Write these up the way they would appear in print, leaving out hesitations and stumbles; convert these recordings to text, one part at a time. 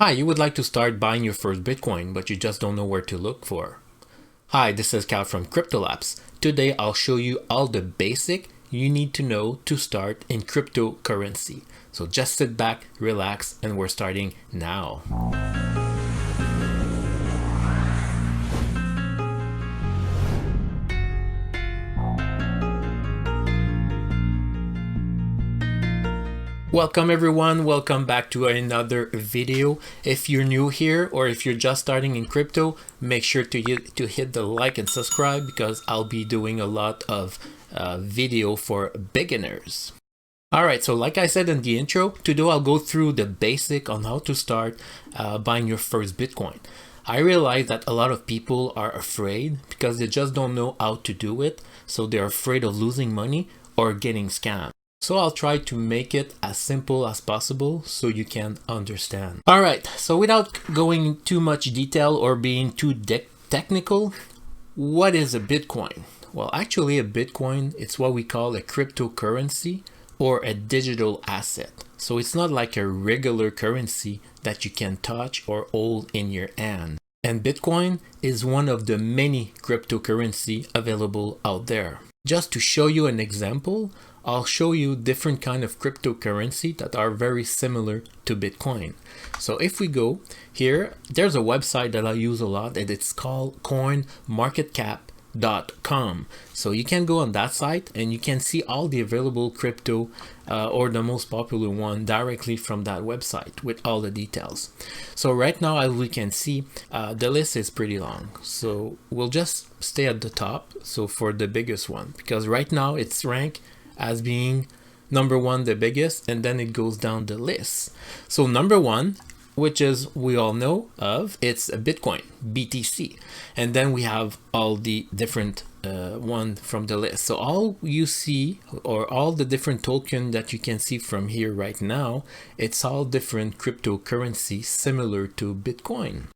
Hi, you would like to start buying your first Bitcoin, but you just don't know where to look for. Hi, this is Cal from Crypto Labs. Today I'll show you all the basic you need to know to start in cryptocurrency. So just sit back, relax, and we're starting now. Welcome everyone, welcome back to another video. If you're new here or if you're just starting in crypto, make sure to hit the like and subscribe because I'll be doing a lot of video for beginners. Alright, so like I said in the intro, today I'll go through the basic on how to start buying your first Bitcoin. I realize that a lot of people are afraid because they just don't know how to do it, so they're afraid of losing money or getting scammed. So I'll try to make it as simple as possible so you can understand. All right, so without going too much detail or being too technical, what is a Bitcoin? Well, actually a Bitcoin, it's what we call a cryptocurrency or a digital asset. So it's not like a regular currency that you can touch or hold in your hand. And Bitcoin is one of the many cryptocurrency available out there. Just to show you an example, I'll show you different kind of cryptocurrency that are very similar to Bitcoin. So if we go here, there's a website that I use a lot and it's called CoinMarketCap.com. So you can go on that site and you can see all the available crypto or the most popular one directly from that website with all the details. So right now, as we can see, the list is pretty long. So we'll just stay at the top. So for the biggest one, because right now it's ranked as being number one, the biggest, and then it goes down the list. So number one, which is we all know of, it's a Bitcoin, BTC. And then we have all the different one from the list. So all you see, or all the different token that you can see from here right now, it's all different cryptocurrencies similar to Bitcoin.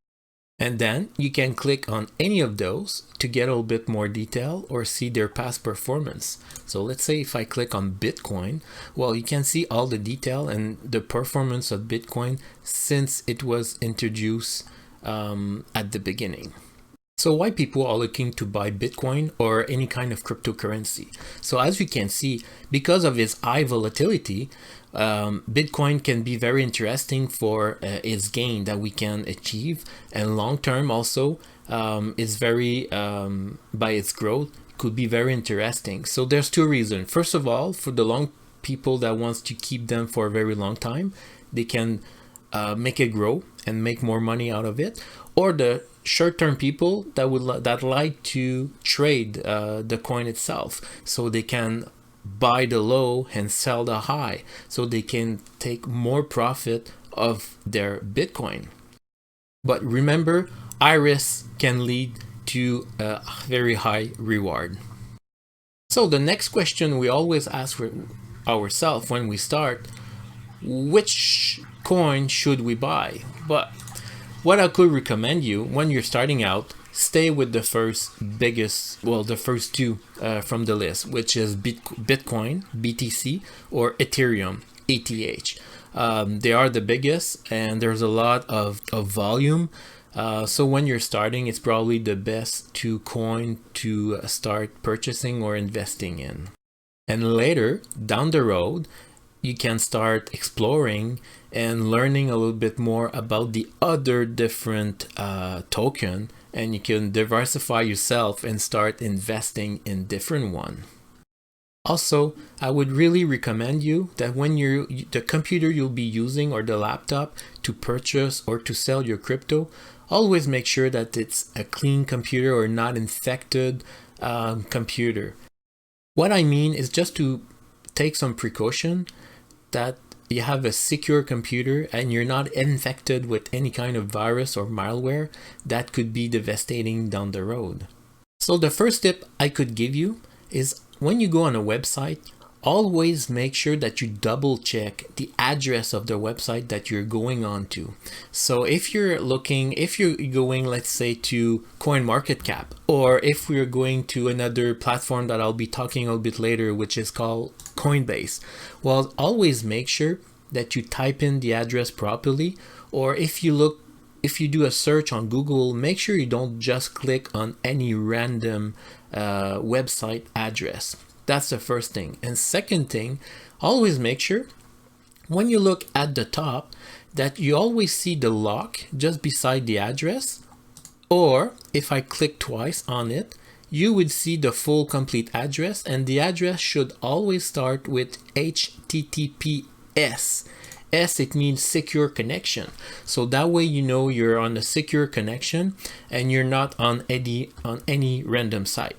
And then you can click on any of those to get a little bit more detail or see their past performance. So let's say if I click on Bitcoin, well, you can see all the detail and the performance of Bitcoin since it was introduced at the beginning. So why people are looking to buy Bitcoin or any kind of cryptocurrency? So as you can see, because of its high volatility, Bitcoin can be very interesting for its gain that we can achieve, and long term also is very by its growth could be very interesting. So there's two reasons. First of all, for the long people that wants to keep them for a very long time, they can make it grow and make more money out of it, or the short-term people that would that like to trade the coin itself, so they can buy the low and sell the high, so they can take more profit of their Bitcoin. But remember, high risk can lead to a very high reward. So the next question we always ask for ourselves when we start, which coin should we buy? But what I could recommend you when you're starting out, stay with the first biggest, well, the first two from the list, which is Bitcoin, BTC, or Ethereum, ETH. They are the biggest and there's a lot of volume. So when you're starting, it's probably the best two coin to start purchasing or investing in. And later, down the road, you can start exploring and learning a little bit more about the other different token, and you can diversify yourself and start investing in different one. Also, I would really recommend you that when the computer you'll be using or the laptop to purchase or to sell your crypto, always make sure that it's a clean computer or not infected computer. What I mean is just to take some precaution that you have a secure computer and you're not infected with any kind of virus or malware that could be devastating down the road. So the first tip I could give you is when you go on a website, always make sure that you double check the address of the website that you're going on to. So if you're going, let's say, to CoinMarketCap, or if we're going to another platform that I'll be talking a little bit later, which is called Coinbase, well, always make sure that you type in the address properly, or if you do a search on Google, make sure you don't just click on any random website address. That's the first thing. And second thing, always make sure when you look at the top that you always see the lock just beside the address, or if I click twice on it, you would see the full complete address, and the address should always start with HTTPS. S, it means secure connection. So that way you know you're on a secure connection and you're not on any random site.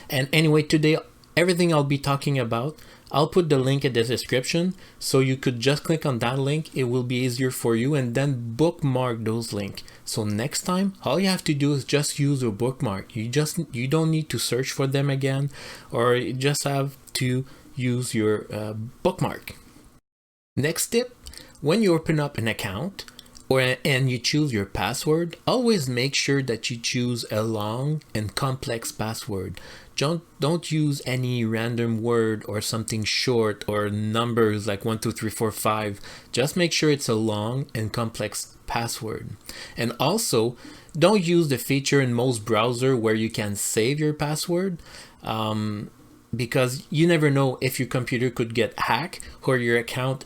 And anyway, today everything I'll be talking about, I'll put the link in the description, so you could just click on that link. It will be easier for you, and then bookmark those links. So next time, all you have to do is just use a bookmark. You don't need to search for them again, or you just have to use your bookmark. Next tip, when you open up an account and you choose your password, always make sure that you choose a long and complex password. Don't use any random word or something short or numbers like 1 2 3 4 5. Just make sure it's a long and complex password. And also, don't use the feature in most browsers where you can save your password, because you never know if your computer could get hacked, or your account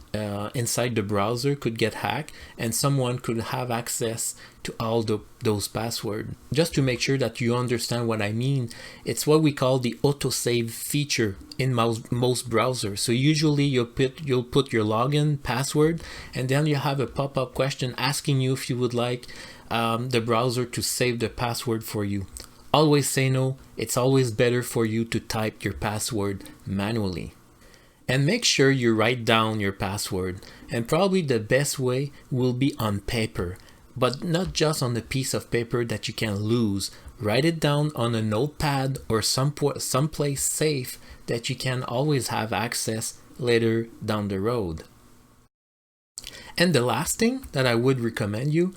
inside the browser could get hacked, and someone could have access to all those passwords. Just to make sure that you understand what I mean, it's what we call the autosave feature in most browsers. So usually you'll put your login password, and then you have a pop-up question asking you if you would like the browser to save the password for you. Always say no. It's always better for you to type your password manually. And make sure you write down your password. And probably the best way will be on paper, but not just on a piece of paper that you can lose. Write it down on a notepad or someplace safe that you can always have access later down the road. And the last thing that I would recommend you,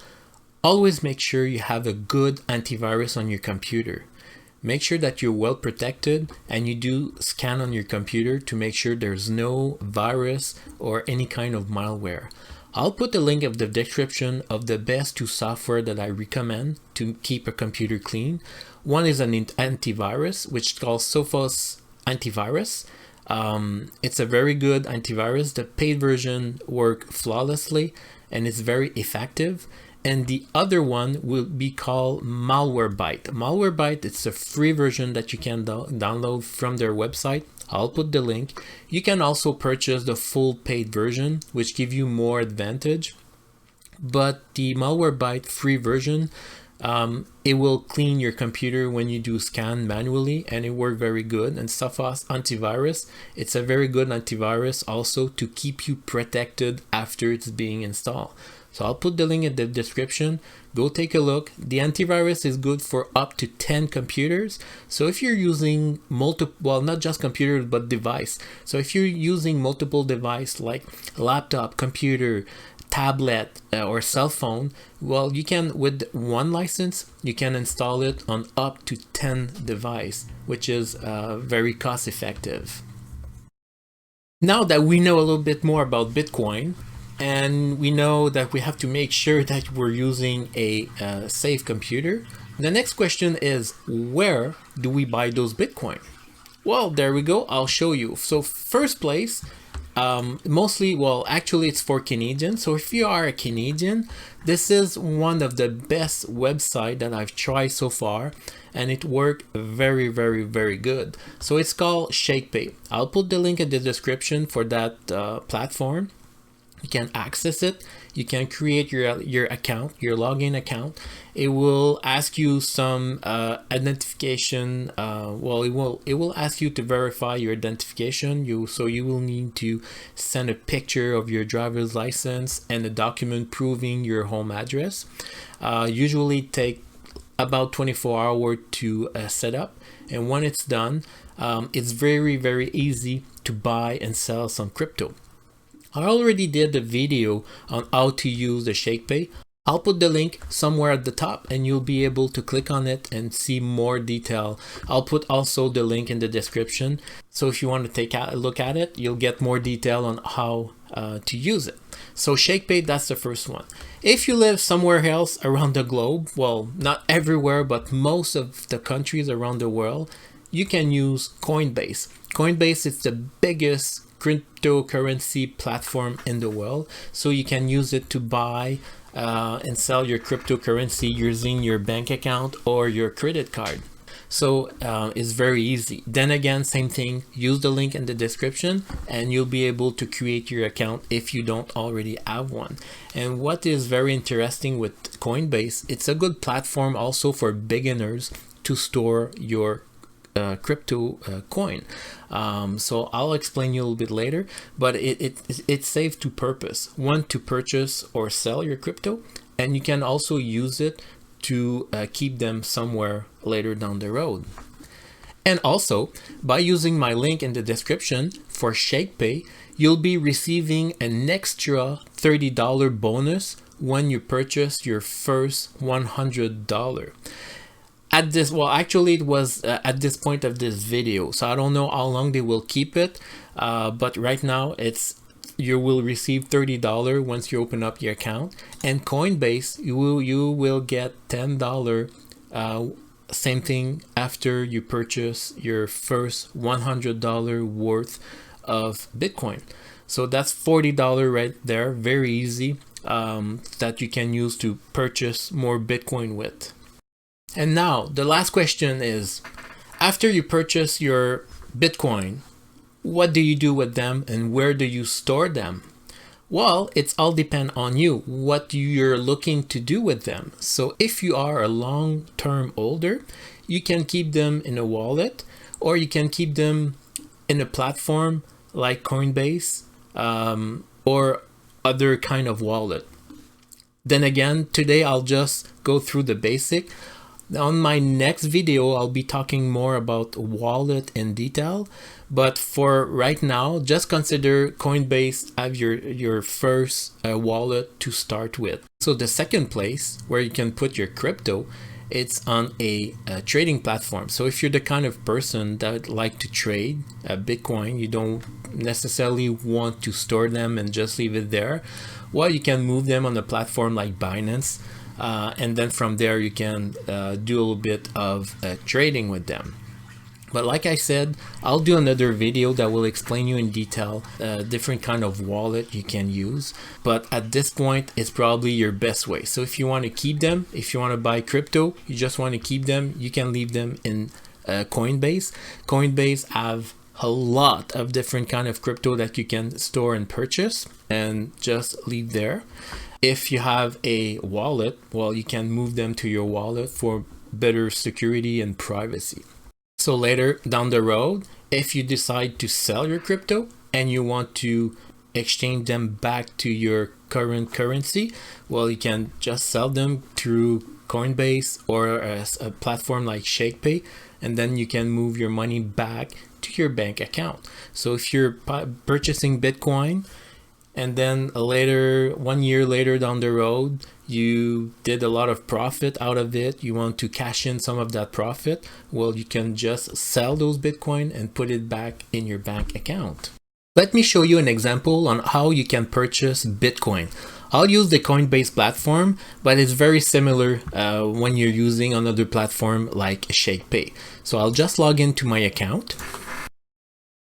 always make sure you have a good antivirus on your computer. Make sure that you're well protected and you do scan on your computer to make sure there's no virus or any kind of malware. I'll put the link of the description of the best two software that I recommend to keep a computer clean. One is an antivirus, which is called Sophos Antivirus. It's a very good antivirus. The paid version works flawlessly and it's very effective. And the other one will be called Malwarebyte. Malwarebyte, it's a free version that you can download from their website. I'll put the link. You can also purchase the full paid version, which gives you more advantage. But the Malwarebyte free version, it will clean your computer when you do scan manually, and it works very good. And Sophos Antivirus, it's a very good antivirus also to keep you protected after it's being installed. So I'll put the link in the description. Go take a look. The antivirus is good for up to 10 computers. So if you're using multiple, well, not just computers, but device. So if you're using multiple device like laptop, computer, tablet, or cell phone, well, you can, with one license, you can install it on up to 10 device, which is very cost effective. Now that we know a little bit more about Bitcoin, and we know that we have to make sure that we're using a safe computer, the next question is, where do we buy those Bitcoin? Well, there we go. I'll show you. So first place, mostly, well, actually it's for Canadians. So if you are a Canadian, this is one of the best websites that I've tried so far, and it worked very, very, very good. So it's called ShakePay. I'll put the link in the description for that platform. You can access it. You can create your account, your login account. It will ask you some identification. It will ask you to verify your identification. So you will need to send a picture of your driver's license and a document proving your home address. Usually take about 24 hours to set up, and when it's done, it's very, very easy to buy and sell some crypto. I already did a video on how to use the ShakePay. I'll put the link somewhere at the top and you'll be able to click on it and see more detail. I'll put also the link in the description. So if you want to take a look at it, you'll get more detail on how to use it. So ShakePay, that's the first one. If you live somewhere else around the globe, well, not everywhere, but most of the countries around the world, you can use Coinbase. Coinbase is the biggest cryptocurrency platform in the world, so you can use it to buy and sell your cryptocurrency using your bank account or your credit card. So it's very easy. Then again, same thing, use the link in the description and you'll be able to create your account if you don't already have one. And what is very interesting with Coinbase, it's a good platform also for beginners to store your crypto coin. So I'll explain you a little bit later, but it's safe to purpose. One, to purchase or sell your crypto, and you can also use it to keep them somewhere later down the road. And also, by using my link in the description for ShakePay, you'll be receiving an extra $30 bonus when you purchase your first $100. At this, well, actually it was at this point of this video, so I don't know how long they will keep it, but right now you will receive $30 once you open up your account, and Coinbase you will get $10 same thing after you purchase your first $100 worth of Bitcoin. So that's $40 right there, very easy, that you can use to purchase more Bitcoin with. And now the last question is, after you purchase your Bitcoin, what do you do with them and where do you store them? Well, it's all depend on you, what you're looking to do with them. So if you are a long-term holder, you can keep them in a wallet, or you can keep them in a platform like Coinbase or other kind of wallet. Then again, today I'll just go through the basic. On my next video, I'll be talking more about wallet in detail, but for right now, just consider Coinbase as your first wallet to start with. So the second place where you can put your crypto, it's on a trading platform. So if you're the kind of person that like to trade Bitcoin, you don't necessarily want to store them and just leave it there, well, you can move them on a platform like Binance. And then from there you can do a little bit of trading with them. But like I said, I'll do another video that will explain you in detail different kind of wallet you can use. But at this point, it's probably your best way. So if you want to keep them, if you want to buy crypto, you just want to keep them, you can leave them in Coinbase. Coinbase have a lot of different kind of crypto that you can store and purchase and just leave there. If you have a wallet, well, you can move them to your wallet for better security and privacy. So later down the road, if you decide to sell your crypto and you want to exchange them back to your current currency, well, you can just sell them through Coinbase or a platform like ShakePay, and then you can move your money back to your bank account. So if you're purchasing Bitcoin, and then later, 1 year later down the road, you did a lot of profit out of it, you want to cash in some of that profit, well, you can just sell those Bitcoin and put it back in your bank account. Let me show you an example on how you can purchase Bitcoin. I'll use the Coinbase platform, but it's very similar when you're using another platform like ShakePay. So I'll just log into my account.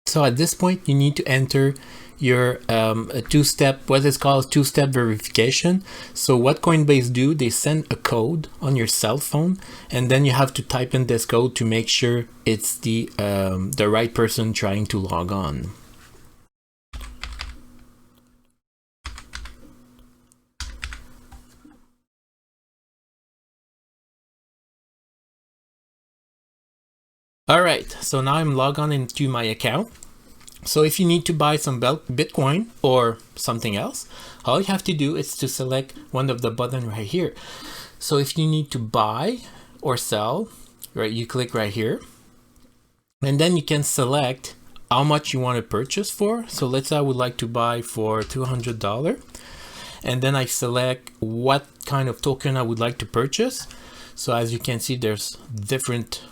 So at this point, you need to enter your what is called two-step verification. So what Coinbase do, they send a code on your cell phone, and then you have to type in this code to make sure it's the right person trying to log on. All right, so now I'm logged on into my account. So if you need to buy some Bitcoin or something else, all you have to do is to select one of the buttons right here. So if you need to buy or sell, right, you click right here, and then you can select how much you want to purchase for. So let's say I would like to buy for $200, and then I select what kind of token I would like to purchase. So as you can see, there's different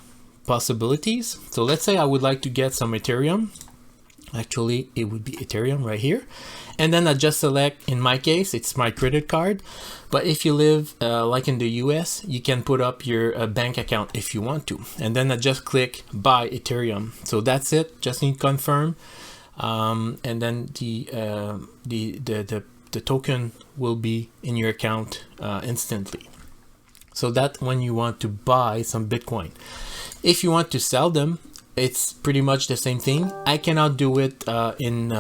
possibilities. So let's say I would like to get some Ethereum. Actually, it would be Ethereum right here. And then I just select, in my case, it's my credit card. But if you live like in the US, you can put up your bank account if you want to. And then I just click buy Ethereum. So that's it. Just need confirm. And then the token will be in your account instantly. So that when you want to buy some Bitcoin. If you want to sell them, it's pretty much the same thing. I cannot do it in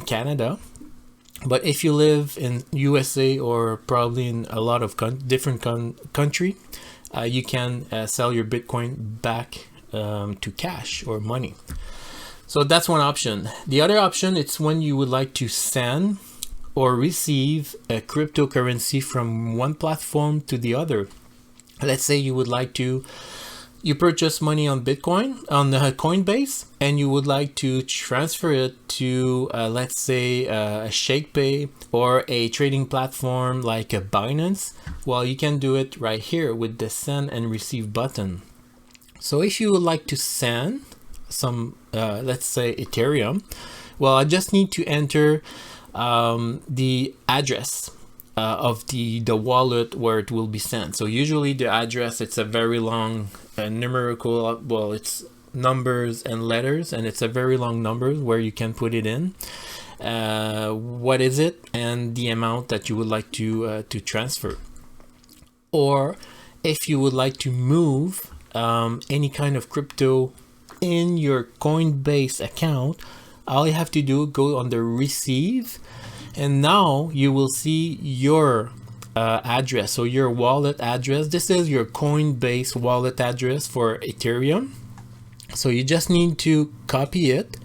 Canada, but if you live in USA or probably in a lot of different country, you can sell your Bitcoin back to cash or money. So that's one option. The other option, it's when you would like to send or receive a cryptocurrency from one platform to the other. Let's say you would like to you purchase money on Bitcoin on the Coinbase, and you would like to transfer it to, let's say, a ShakePay or a trading platform like a Binance. Well, you can do it right here with the send and receive button. So if you would like to send some, let's say, Ethereum, well, I just need to enter the address of the wallet where it will be sent. So usually the address, it's a very long numerical, well, it's numbers and letters, and it's a very long number where you can put it in. What is it, and the amount that you would like to transfer. Or if you would like to move any kind of crypto in your Coinbase account, all you have to do, go on the receive, and now you will see your address, so your wallet address. This is your Coinbase wallet address for Ethereum. So you just need to copy it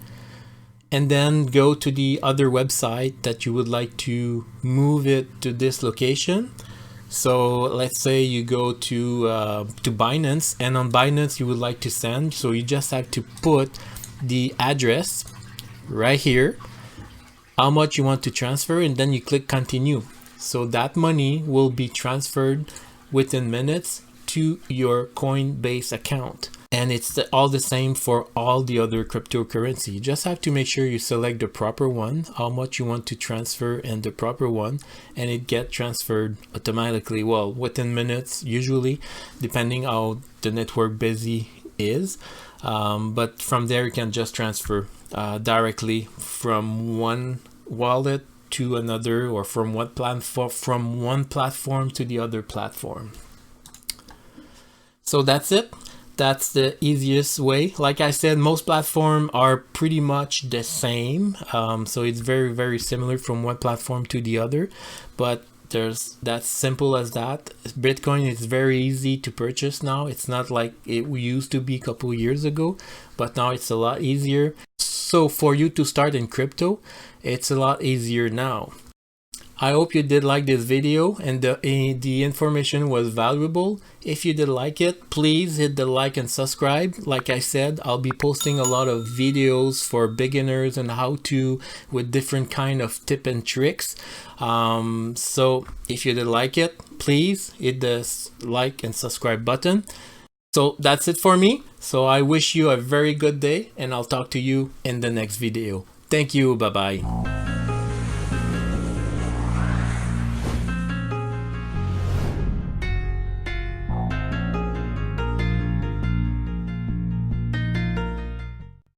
and then go to the other website that you would like to move it to this location. So let's say you go to Binance, and on Binance you would like to send, so you just have to put the address right here, how much you want to transfer, and then you click continue. So that money will be transferred within minutes to your Coinbase account. And it's all the same for all the other cryptocurrency. You just have to make sure you select the proper one, how much you want to transfer, and the proper one, and it gets transferred automatically. Well, within minutes, usually, depending how the network busy is. But from there, you can just transfer directly from one wallet to another, or from one platform to the other platform. So that's it. That's the easiest way. Like I said, most platforms are pretty much the same. So it's very, very similar from one platform to the other, but that's simple as that. Bitcoin is very easy to purchase now. It's not like it used to be a couple years ago, but now it's a lot easier. So for you to start in crypto, it's a lot easier now. I hope you did like this video and the information was valuable. If you did like it, please hit the like and subscribe. Like I said, I'll be posting a lot of videos for beginners and how to, with different kind of tips and tricks. So if you did like it, please hit the like and subscribe button. So that's it for me. So I wish you a very good day, and I'll talk to you in the next video. Thank you. Bye-bye.